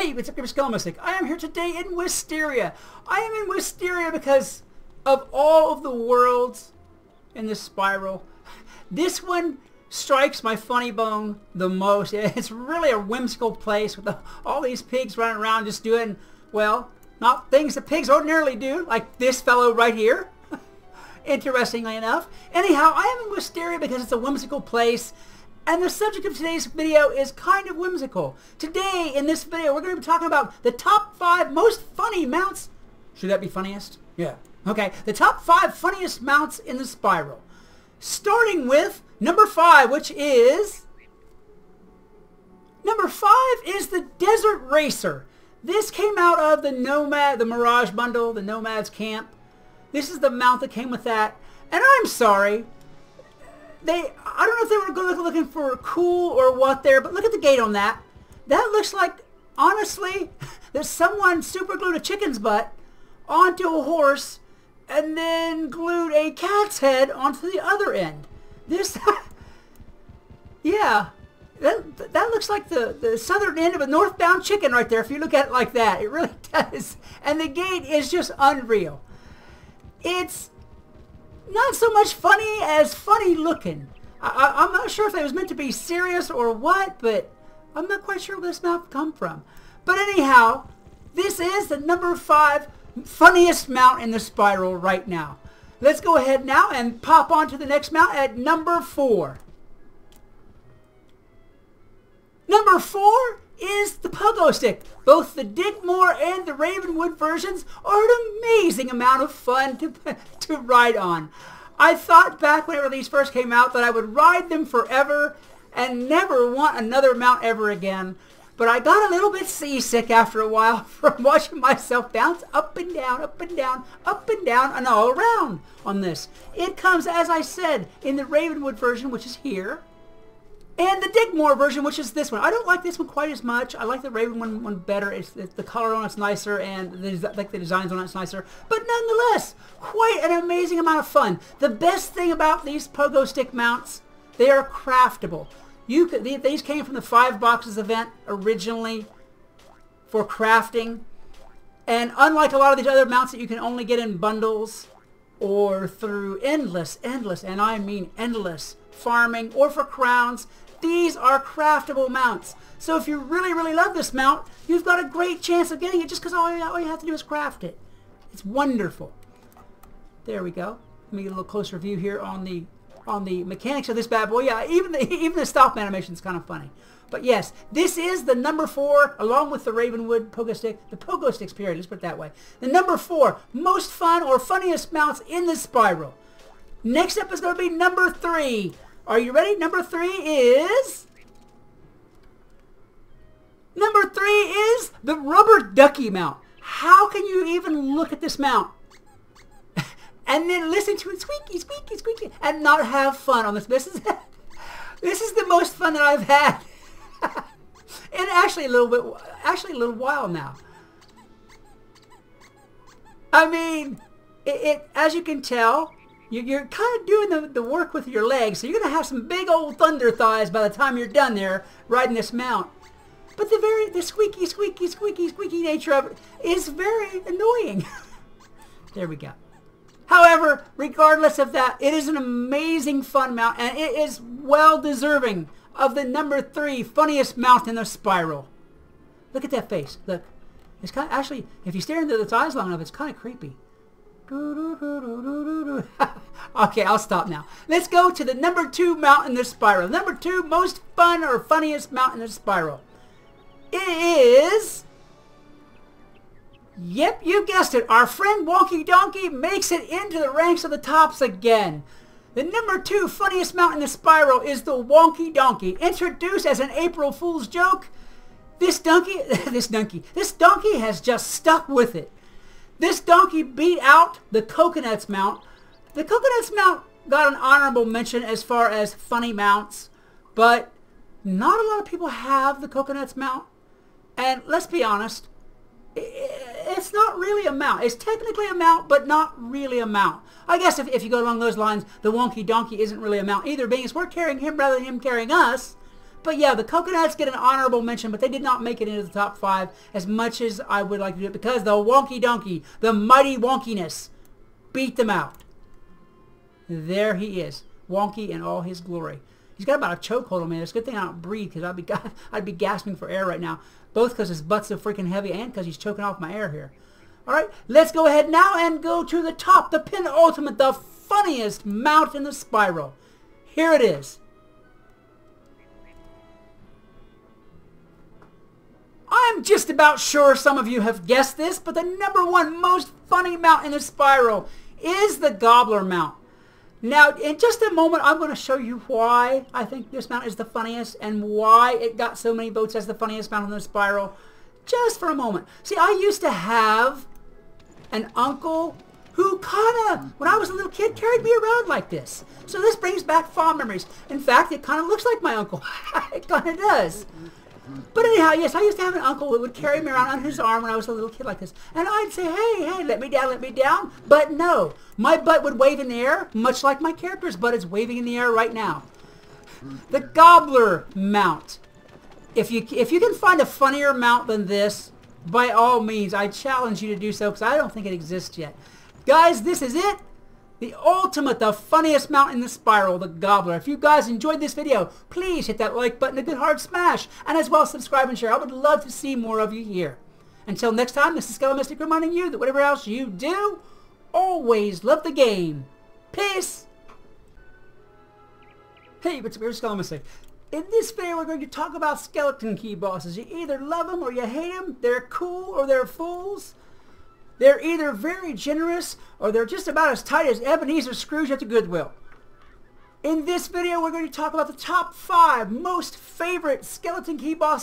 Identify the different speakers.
Speaker 1: Hey, what's up, Skelemystyk? I am here today in Wisteria. I am in Wisteria because of all of the worlds in this spiral, this one strikes my funny bone the most. It's really a whimsical place with all these pigs running around just doing, well, not things that pigs ordinarily do, like this fellow right here. Interestingly enough. Anyhow, I am in Wisteria because it's a whimsical place. And the subject of today's video is kind of whimsical. Today, in this video, we're going to be talking about the top 5 most funny mounts. Should that be funniest? Yeah. Okay, the top 5 funniest mounts in the spiral. Starting with number 5, which is... Number 5 is the Desert Racer. This came out of the Nomad, the Mirage bundle, the Nomad's Camp. This is the mount that came with that. And I'm sorry. I don't know if they were looking for cool or what there, but look at the gate on that. That looks like, honestly, that someone super glued a chicken's butt onto a horse and then glued a cat's head onto the other end. This, yeah, that looks like the southern end of a northbound chicken right there if you look at it like that. It really does. And the gate is just unreal. It's not so much funny as funny looking. I'm not sure if it was meant to be serious or what, but I'm not quite sure where this mount come from. But anyhow, this is the number 5 funniest mount in the spiral right now. Let's go ahead now and pop on to the next mount at number 4. Number 4 is the Pogo Stick. Both the Digmore and the Ravenwood versions are an amazing amount of fun to ride on. I thought back whenever these first came out that I would ride them forever and never want another mount ever again. But I got a little bit seasick after a while from watching myself bounce up and down, up and down, up and down, and all around on this. It comes, as I said, in the Ravenwood version, which is here, and the Digmore version, which is this one. I don't like this one quite as much. I like the Raven one better. It's the color on it's nicer, and the designs on it's nicer. But nonetheless, quite an amazing amount of fun. The best thing about these Pogo Stick mounts, they are craftable. These came from the 5 Boxes event originally for crafting. And unlike a lot of these other mounts that you can only get in bundles or through endless, and I mean endless, farming or for crowns, these are craftable mounts. So if you really, really love this mount, you've got a great chance of getting it just because all you have to do is craft it. It's wonderful. There we go. Let me get a little closer view here on the mechanics of this bad boy. Yeah, even the stop animation is kind of funny. But yes, this is the number 4, along with the Ravenwood Pogo Stick, the Pogo Sticks period, let's put it that way. The number 4 most fun or funniest mounts in the spiral. Next up is going to be number 3. Are you ready? Number 3 is... Number 3 is the Rubber Ducky mount. How can you even look at this mount and then listen to it squeaky, squeaky, squeaky, and not have fun on this? This is the most fun that I've had. And actually a little while now. I mean, as you can tell, you're kind of doing the work with your legs, so you're going to have some big old thunder thighs by the time you're done there riding this mount. But the squeaky, squeaky, squeaky, squeaky nature of it is very annoying. There we go. However, regardless of that, it is an amazing fun mount, and it is well deserving of the number 3 funniest mount in the spiral. Look at that face. Look. It's kind of, actually, if you stare into its eyes long enough, it's kind of creepy. Okay, I'll stop now. Let's go to the number 2 mount in the spiral. Number 2 most fun or funniest mount in the spiral. It is... Yep, you guessed it. Our friend Wonky Donkey makes it into the ranks of the tops again. The number 2 funniest mount in the spiral is the Wonky Donkey. Introduced as an April Fool's joke, this donkey has just stuck with it. This donkey beat out the Coconuts mount. The Coconuts mount got an honorable mention as far as funny mounts, but not a lot of people have the Coconuts mount. And let's be honest, it's not really a mount. It's technically a mount, but not really a mount. I guess if you go along those lines, the Wonky Donkey isn't really a mount either, being as we're carrying him rather than him carrying us. But yeah, the coconuts get an honorable mention, but they did not make it into the top 5 as much as I would like to do it because the Wonky Donkey, the mighty wonkiness, beat them out. There he is, Wonky in all his glory. He's got about a chokehold on me. It's a good thing I don't breathe because I'd be gasping for air right now, both because his butt's so freaking heavy and because he's choking off my air here. All right, let's go ahead now and go to the top, the penultimate, the funniest mount in the spiral. Here it is. I'm just about sure some of you have guessed this, but the #1 most funny mount in the spiral is the Gobbler mount. Now, in just a moment, I'm going to show you why I think this mount is the funniest and why it got so many votes as the funniest mount in the spiral. Just for a moment. See, I used to have an uncle who kind of, when I was a little kid, carried me around like this. So this brings back fond memories. In fact, it kind of looks like my uncle. It kind of does. But anyhow, yes, I used to have an uncle who would carry me around on his arm when I was a little kid like this. And I'd say, hey, let me down, let me down. But no, my butt would wave in the air, much like my character's butt is waving in the air right now. The Gobbler mount. If you can find a funnier mount than this, by all means, I challenge you to do so because I don't think it exists yet. Guys, this is it. The ultimate, the funniest mount in the spiral, the Gobbler. If you guys enjoyed this video, please hit that like button, a good hard smash, and as well subscribe and share. I would love to see more of you here. Until next time, this is Skelemystyk reminding you that whatever else you do, always love the game. Peace! Hey, what's up, Skelemystyk? In this video, we're going to talk about skeleton key bosses. You either love them or you hate them. They're cool or they're fools. They're either very generous or they're just about as tight as Ebenezer Scrooge at the Goodwill. In this video, we're going to talk about the top 5 most favorite skeleton key bosses